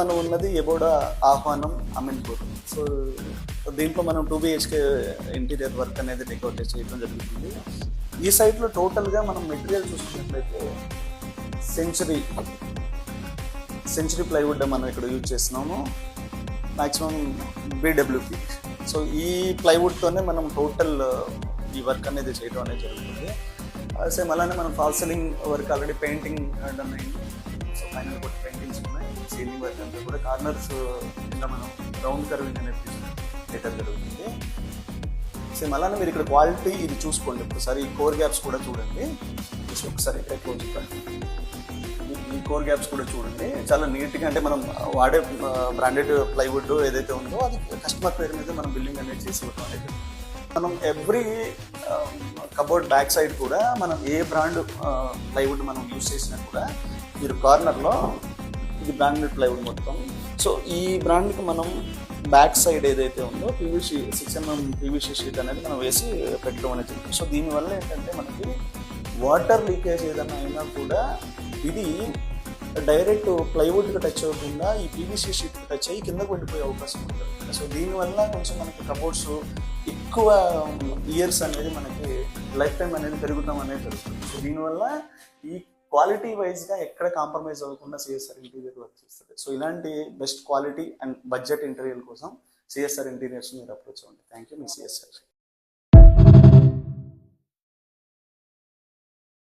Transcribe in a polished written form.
మనం ఉన్నది ఎబోడా ఆహ్వానం అమీన్పూర్. సో దీంట్లో మనం 2 BHK ఇంటీరియర్ వర్క్ అనేది డెకరేట్ చేయడం జరుగుతుంది. ఈ సైట్లో టోటల్గా మనం మెటీరియల్ చూసుకున్నట్లయితే సెంచరీ ప్లైవుడ్ మనం ఇక్కడ యూజ్ చేస్తున్నాము, మ్యాక్సిమం BWP. సో ఈ ప్లైవుడ్తోనే మనం టోటల్ ఈ వర్క్ అనేది చేయడం అనేది జరుగుతుంది. సేమ్ అలానే మనం fall ceiling work already painting done అయింది. సో ఫైనల్ కూడా పెయింటింగ్స్ ఉన్నాయి. సీలింగ్ వర్క్ అంతా కూడా కార్నర్స్ ఇంకా మనం రౌండ్ కర్వింగ్ అనేది చేయడం జరుగుతుంది. సేమ్ అలానే మీరు ఇక్కడ క్వాలిటీ ఇది చూసుకోండి. ఒకసారి ఈ కోర్ గ్యాప్స్ కూడా చూడండి. ఒకసారి ఇక్కడ క్లోజ్ ఈ కోర్ గ్యాప్స్ కూడా చూడండి. చాలా నీట్గా, అంటే మనం వాడే బ్రాండెడ్ ప్లైవుడ్ ఏదైతే ఉందో అది కస్టమర్ పేరు మీద మనం బిల్డింగ్ అనేది చేసి ఇవ్వడం అనేది. మనం ఎవ్రీ కబోర్డ్ బ్యాక్ సైడ్ కూడా మనం ఏ బ్రాండ్ ప్లైవుడ్ మనం యూజ్ చేసినా కూడా మీరు కార్నర్లో ఇది బ్రాండెడ్ ప్లైవుడ్ మొత్తం. సో ఈ బ్రాండ్కి మనం బ్యాక్ సైడ్ ఏదైతే ఉందో PVC 6mm PVC షీట్ అనేది మనం వేసి పెట్టడం అనేది జరుగుతుంది. సో దీనివల్ల ఏంటంటే మనకి వాటర్ లీకేజ్ ఏదైనా అయినా కూడా ఇది డైరెక్ట్ ప్లైవుడ్కి టచ్ అవ్వకుండా ఈ PVC షీట్కి టచ్ అయ్యి కిందకు వెళ్ళిపోయే అవకాశం ఉంటుంది. సో దీనివల్ల కొంచెం మనకి కబోర్డ్స్ ఎక్కువ ఇయర్స్ అనేది మనకి లైఫ్ టైం అనేది పెరుగుతాం అనేది జరుగుతుంది. సో దీనివల్ల ఈ క్వాలిటీ వైజ్గా ఎక్కడ కాంప్రమైజ్ అవ్వకుండా CSR ఇంటీరియర్ వర్క్ చేస్తుంది. సో ఇలాంటి best quality and budget interior కోసం CSR ఇంటీరియర్స్ మీరు అప్రోచ్ అవ్వండి. Thank you, me CSR.